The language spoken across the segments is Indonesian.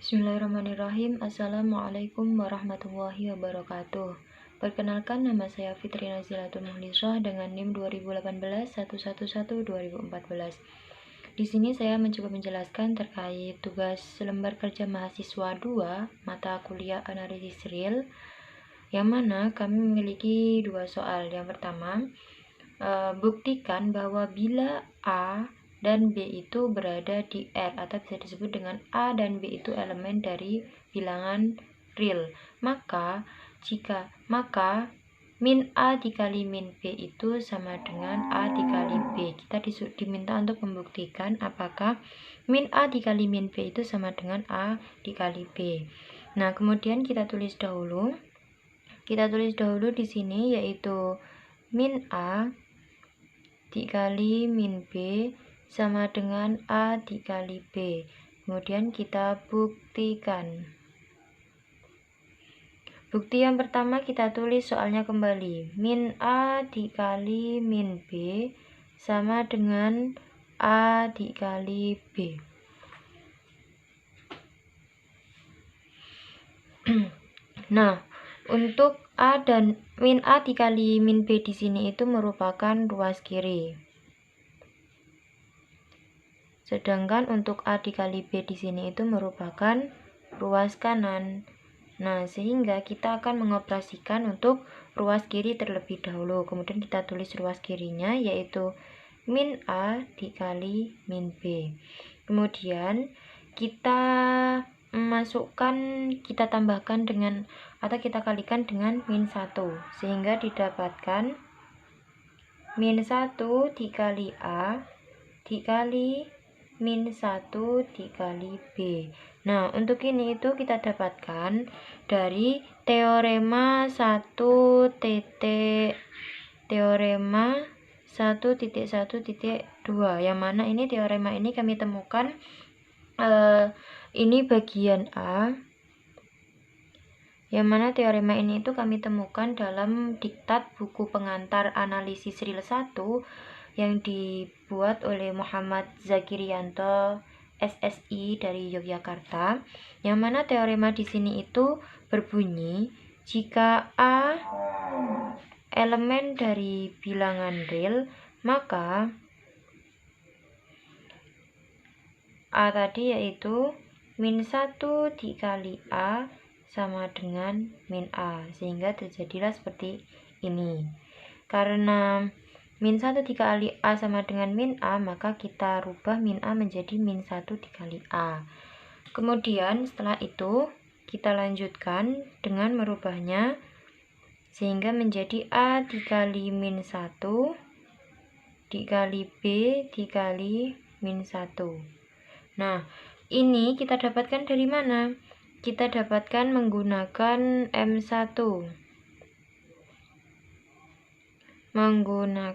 Bismillahirrahmanirrahim. Assalamualaikum warahmatullahi wabarakatuh. Perkenalkan, nama saya Fitri Nazilatul Muhlisah dengan NIM 2018-111-2014. Di sini saya mencoba menjelaskan terkait tugas lembar kerja mahasiswa 2 mata kuliah analisis real, yang mana kami memiliki 2 soal. Yang pertama, buktikan bahwa bila A dan B itu berada di R, atau bisa disebut dengan A dan B itu elemen dari bilangan real. Maka min A dikali min B itu sama dengan A dikali B. Kita diminta untuk membuktikan apakah min A dikali min B itu sama dengan A dikali B. Nah, kemudian kita tulis dahulu di sini, yaitu min A dikali min B sama dengan A dikali B. Kemudian kita buktikan. Bukti yang pertama kita tulis soalnya kembali. Min A dikali min B sama dengan A dikali B. Nah, untuk A dan min A dikali min B di sini itu merupakan ruas kiri. Sedangkan untuk A dikali B di sini itu merupakan ruas kanan. Nah, sehingga kita akan mengoperasikan untuk ruas kiri terlebih dahulu. Kemudian kita tulis ruas kirinya, yaitu min A dikali min B. Kemudian kita tambahkan dengan, atau kita kalikan dengan min 1, sehingga didapatkan min 1 dikali A dikali min 1 dikali B. Nah, untuk ini itu kita dapatkan dari teorema 1.1.2, yang mana ini teorema ini kami temukan, ini bagian A, yang mana teorema ini itu kami temukan dalam diktat buku pengantar analisis real 1 yang dibuat oleh Muhammad Zakirianto SSI dari Yogyakarta, yang mana teorema di sini itu berbunyi jika A elemen dari bilangan real, maka A tadi yaitu min 1 dikali A sama dengan min A, sehingga terjadilah seperti ini. Karena min 1 dikali A sama dengan min A, maka kita rubah min A menjadi min 1 dikali A. Kemudian setelah itu kita lanjutkan dengan merubahnya sehingga menjadi A dikali min 1 dikali B dikali min 1. Nah, ini kita dapatkan dari mana? Kita dapatkan menggunakan M1. M1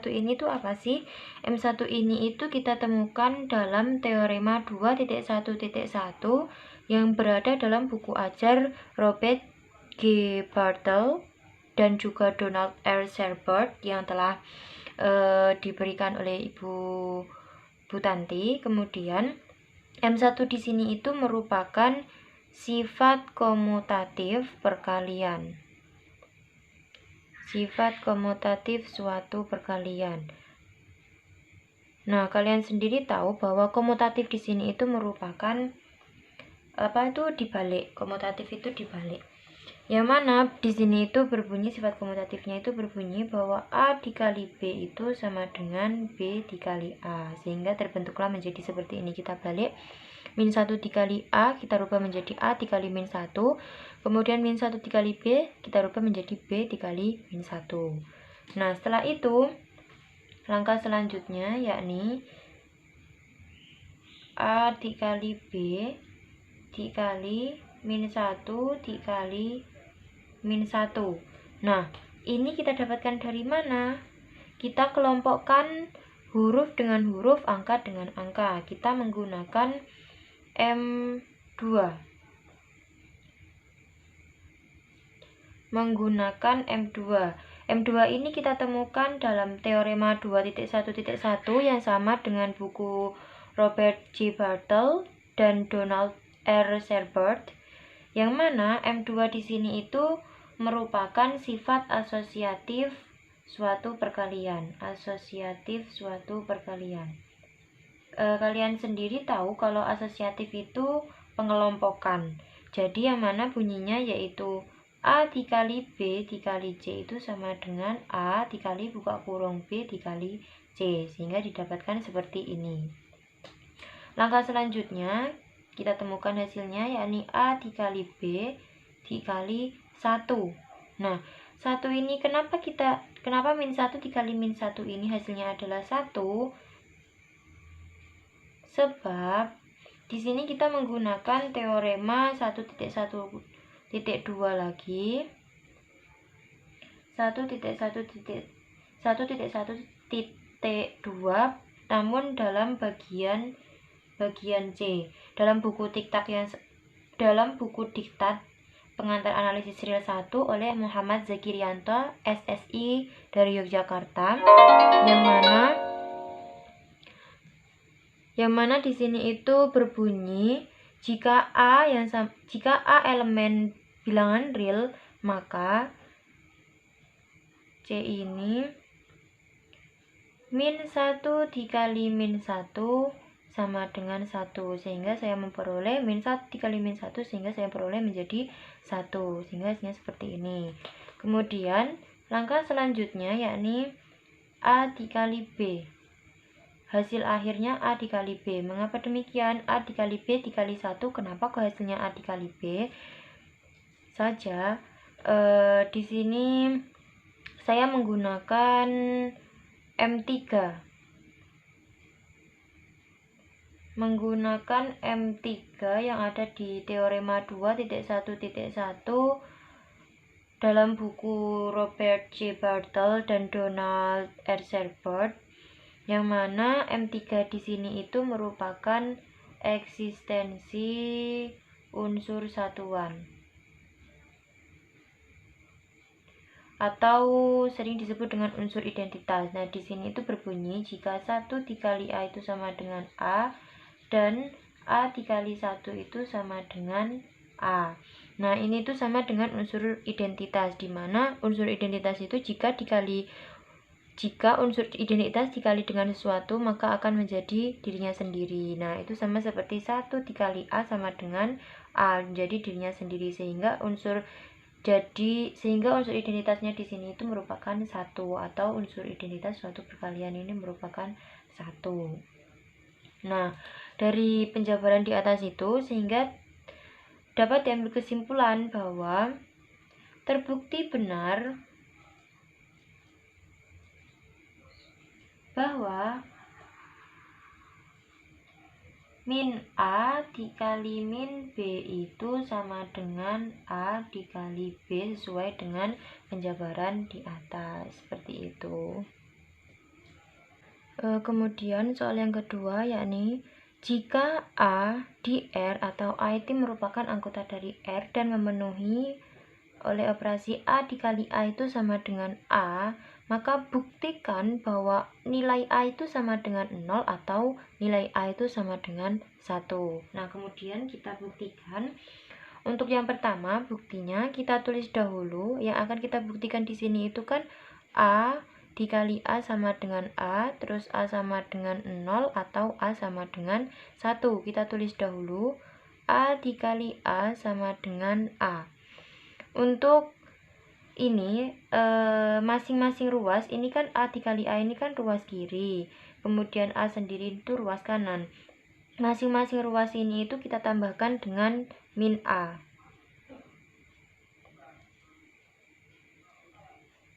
ini tuh apa sih? M1 ini itu kita temukan dalam teorema 2.1.1 yang berada dalam buku ajar Robert G. Bartle dan juga Donald R. Sherbert yang telah diberikan oleh Ibu Tanti. Kemudian M1 di sini itu merupakan sifat komutatif perkalian. Sifat komutatif suatu perkalian. Nah, kalian sendiri tahu bahwa komutatif di sini itu merupakan dibalik. Komutatif itu dibalik. Yang mana di sini itu berbunyi, sifat komutatifnya itu berbunyi bahwa A dikali B itu sama dengan B dikali A, sehingga terbentuklah menjadi seperti ini. Kita balik, min 1 dikali A kita rubah menjadi A dikali min 1. Kemudian min 1 dikali B kita rubah menjadi B dikali min 1. Nah, setelah itu langkah selanjutnya yakni A dikali B dikali min 1 dikali min 1. Nah, ini kita dapatkan dari mana? Kita kelompokkan huruf dengan huruf, angka dengan angka. Kita menggunakan M2. M2 ini kita temukan dalam teorema 2.1.1 yang sama dengan buku Robert G. Bartle dan Donald R. Sherbert, yang mana M2 di sini itu merupakan sifat asosiatif suatu perkalian. Kalian sendiri tahu kalau asosiatif itu pengelompokan. Jadi yang mana bunyinya yaitu A dikali B dikali C itu sama dengan A dikali buka kurung B dikali C, sehingga didapatkan seperti ini. Langkah selanjutnya kita temukan hasilnya, yakni A dikali B dikali 1. Nah, 1 ini kenapa min 1 dikali min 1 ini hasilnya adalah 1? Sebab di sini kita menggunakan teorema 1.1.2 lagi. 1.1.2 namun dalam bagian C. Dalam buku diktat pengantar analisis real 1 oleh Muhammad Zakirianto SSI dari Yogyakarta, yang mana di sini itu berbunyi jika A elemen bilangan real, maka C ini min 1 dikali min 1 sama dengan 1, sehingga saya memperoleh min 1 dikali min 1 sehingga saya peroleh menjadi 1, sehingga hasilnya seperti ini. Kemudian langkah selanjutnya yakni A dikali B. Hasil akhirnya A dikali B. Mengapa demikian? A dikali B dikali 1, kenapa kok hasilnya A dikali B saja? Di sini saya menggunakan M3 yang ada di teorema 2.1.1 dalam buku Robert J. Bartle dan Donald R. Sherbert, yang mana M3 di sini itu merupakan eksistensi unsur satuan atau sering disebut dengan unsur identitas. Nah, di sini itu berbunyi jika 1 dikali A itu sama dengan A dan A dikali 1 itu sama dengan A. Nah, ini tuh sama dengan unsur identitas, di mana unsur identitas itu jika unsur identitas dikali dengan sesuatu maka akan menjadi dirinya sendiri. Nah, itu sama seperti 1 dikali A sama dengan A menjadi dirinya sendiri, sehingga unsur identitasnya di sini itu merupakan 1, atau unsur identitas suatu perkalian ini merupakan 1. Nah, dari penjabaran di atas itu sehingga dapat diambil kesimpulan bahwa terbukti benar bahwa min A dikali min B itu sama dengan A dikali B sesuai dengan penjabaran di atas, seperti itu. Kemudian soal yang kedua yakni jika A di R atau A itu merupakan anggota dari R dan memenuhi oleh operasi A dikali A itu sama dengan A, maka buktikan bahwa nilai A itu sama dengan 0 atau nilai A itu sama dengan 1. Nah, kemudian kita buktikan. Untuk yang pertama, buktinya kita tulis dahulu. Yang akan kita buktikan di sini itu kan A dikali A sama dengan A, terus A sama dengan 0 atau A sama dengan 1. Kita tulis dahulu A dikali A sama dengan A. Untuk ini masing-masing ruas, ini kan A dikali A ini kan ruas kiri, kemudian A sendiri itu ruas kanan. Masing-masing ruas ini itu kita tambahkan dengan min A.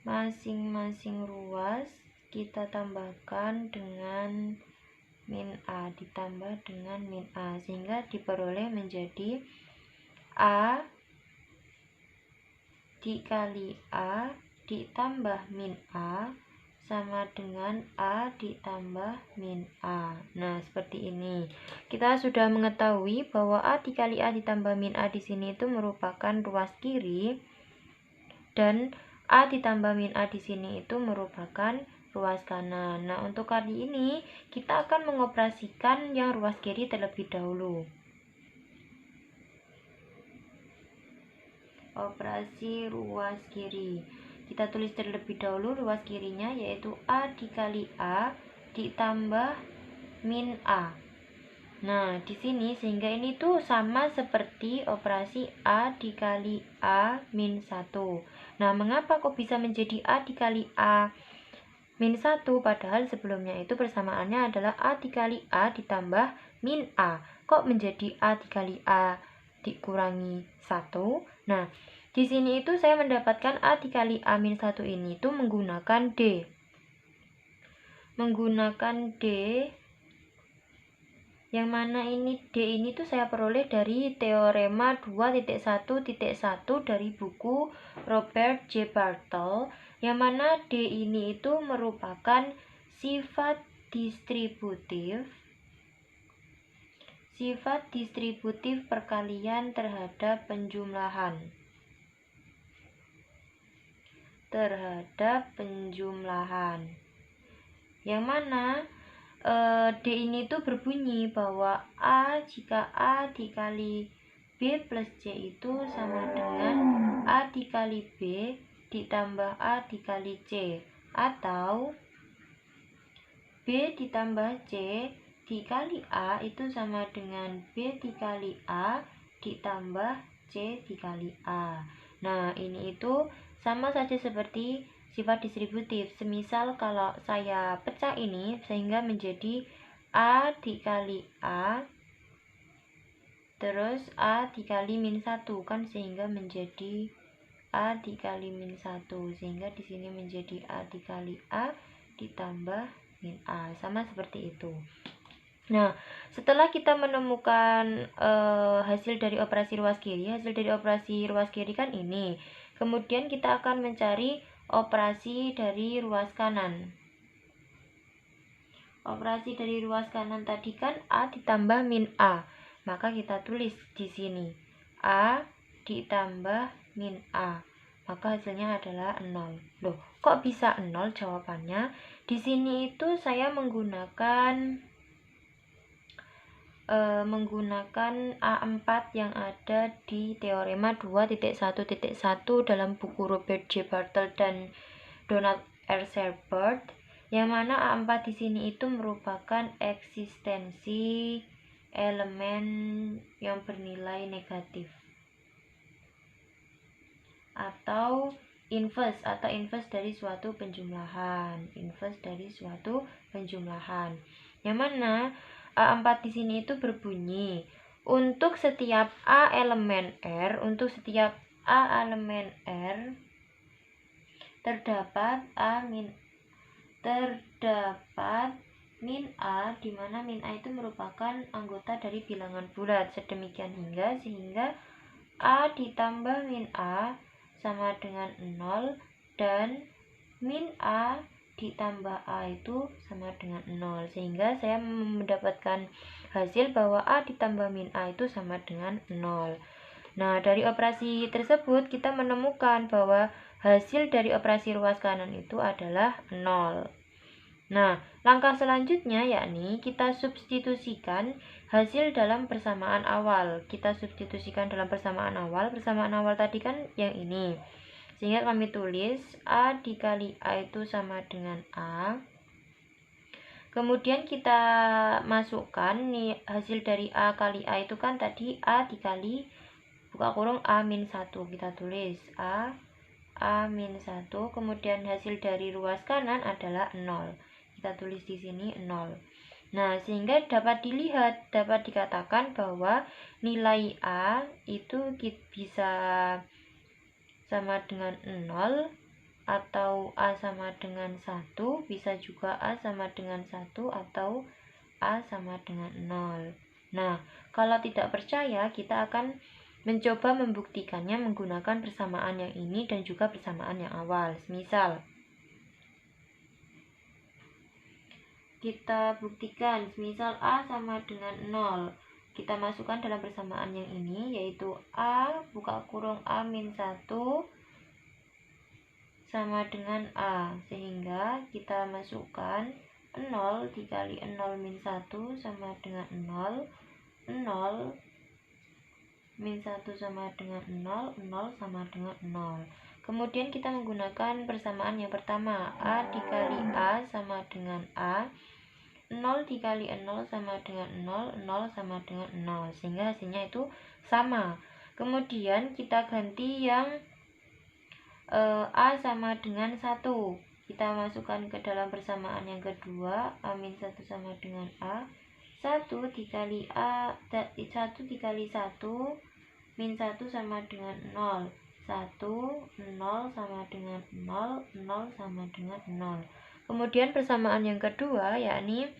Masing-masing ruas kita tambahkan dengan min A, ditambah dengan min A, sehingga diperoleh menjadi A dikali A ditambah min A sama dengan A ditambah min A. Nah, seperti ini. Kita sudah mengetahui bahwa A dikali A ditambah min A di sini itu merupakan ruas kiri, dan A ditambah min A di sini itu merupakan ruas kanan. Nah, untuk kali ini kita akan mengoperasikan yang ruas kiri terlebih dahulu. operasi ruas kiri. Kita tulis terlebih dahulu ruas kirinya, yaitu A dikali A ditambah min A. Nah, di sini sehingga ini tuh sama seperti operasi A dikali A min 1. Nah, mengapa kok bisa menjadi A dikali A min 1? Padahal sebelumnya itu persamaannya adalah A dikali A ditambah min A. Kok menjadi A dikali A dikurangi 1? Nah, di sini itu saya mendapatkan A dikali A min 1 ini itu menggunakan D. Menggunakan D, yang mana ini D ini tuh saya peroleh dari teorema 2.1.1 dari buku Robert J. Bartle, yang mana D ini itu merupakan sifat distributif perkalian terhadap penjumlahan. Yang mana D ini tuh berbunyi bahwa A jika A dikali B plus C itu sama dengan A dikali B ditambah A dikali C, atau B ditambah C dikali A itu sama dengan B dikali A ditambah C dikali A. Nah, ini itu sama saja seperti sifat distributif. Semisal kalau saya pecah ini sehingga menjadi A dikali A terus A dikali min 1 kan, sehingga menjadi A dikali min 1, sehingga di sini menjadi A dikali A ditambah min A, sama seperti itu. Nah, setelah kita menemukan hasil dari operasi ruas kiri kan ini. Kemudian kita akan mencari operasi dari ruas kanan. Operasi dari ruas kanan tadi kan A ditambah min A. Maka kita tulis di sini A ditambah min A. Maka hasilnya adalah 0. Loh, kok bisa 0 jawabannya? Di sini itu saya menggunakan A4 yang ada di teorema 2.1.1 dalam buku Robert J. Bartle dan Donald R. Sherbert, yang mana A4 di sini itu merupakan eksistensi elemen yang bernilai negatif atau inverse dari suatu penjumlahan, yang mana A4 di sini itu berbunyi untuk setiap A elemen R, terdapat min A, di mana min A itu merupakan anggota dari bilangan bulat, sedemikian sehingga A ditambah min A sama dengan 0 dan min A ditambah A itu sama dengan 0, sehingga saya mendapatkan hasil bahwa A ditambah min A itu sama dengan 0. Nah, dari operasi tersebut kita menemukan bahwa hasil dari operasi ruas kanan itu adalah 0. Nah, langkah selanjutnya yakni kita substitusikan hasil dalam persamaan awal. Persamaan awal tadi kan yang ini. Sehingga kami tulis A dikali A itu sama dengan A. Kemudian kita masukkan nih hasil dari A kali A itu kan tadi A dikali buka kurung A min 1. Kita tulis A min 1. Kemudian hasil dari ruas kanan adalah 0. Kita tulis di sini 0. Nah, sehingga dapat dikatakan bahwa nilai A itu bisa sama dengan 0 atau A sama dengan 1, bisa juga A sama dengan 1 atau A sama dengan 0. Nah, kalau tidak percaya kita akan mencoba membuktikannya menggunakan persamaan yang ini dan juga persamaan yang awal. Misal kita buktikan, misal A sama dengan 0, kita masukkan dalam persamaan yang ini, yaitu A buka kurung A min 1 sama dengan A, sehingga kita masukkan 0 dikali 0 min 1 sama dengan 0, 0 min 1 sama dengan 0, 0 sama dengan 0. Kemudian kita menggunakan persamaan yang pertama, A dikali A sama dengan A, 0 dikali 0 sama dengan 0, 0 sama dengan 0, sehingga hasilnya itu sama. Kemudian kita ganti yang A sama dengan 1. Kita masukkan ke dalam persamaan yang kedua, A min 1 sama dengan A, 1 dikali A, 1 dikali 1, min 1 sama dengan 0, 1, 0 sama dengan 0, 0 sama dengan 0. Kemudian persamaan yang kedua, yakni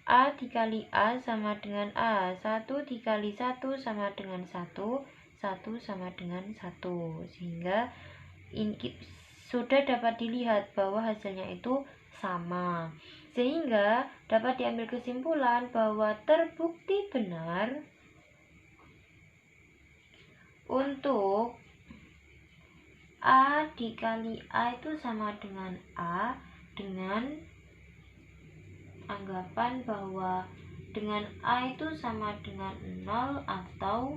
A dikali A sama dengan A, 1 dikali 1 sama dengan 1, 1 sama dengan 1. Sehingga ini sudah dapat dilihat bahwa hasilnya itu sama. Sehingga dapat diambil kesimpulan bahwa terbukti benar untuk A dikali A itu sama dengan A dengan anggapan bahwa dengan A itu sama dengan 0 atau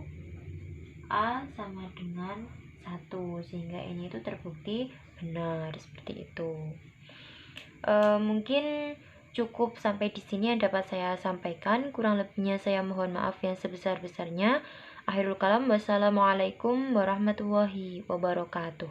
A sama dengan 1, sehingga ini itu terbukti benar seperti itu. Mungkin cukup sampai di sini yang dapat saya sampaikan. Kurang lebihnya saya mohon maaf yang sebesar-besarnya. Akhirul kalam, wassalamualaikum warahmatullahi wabarakatuh.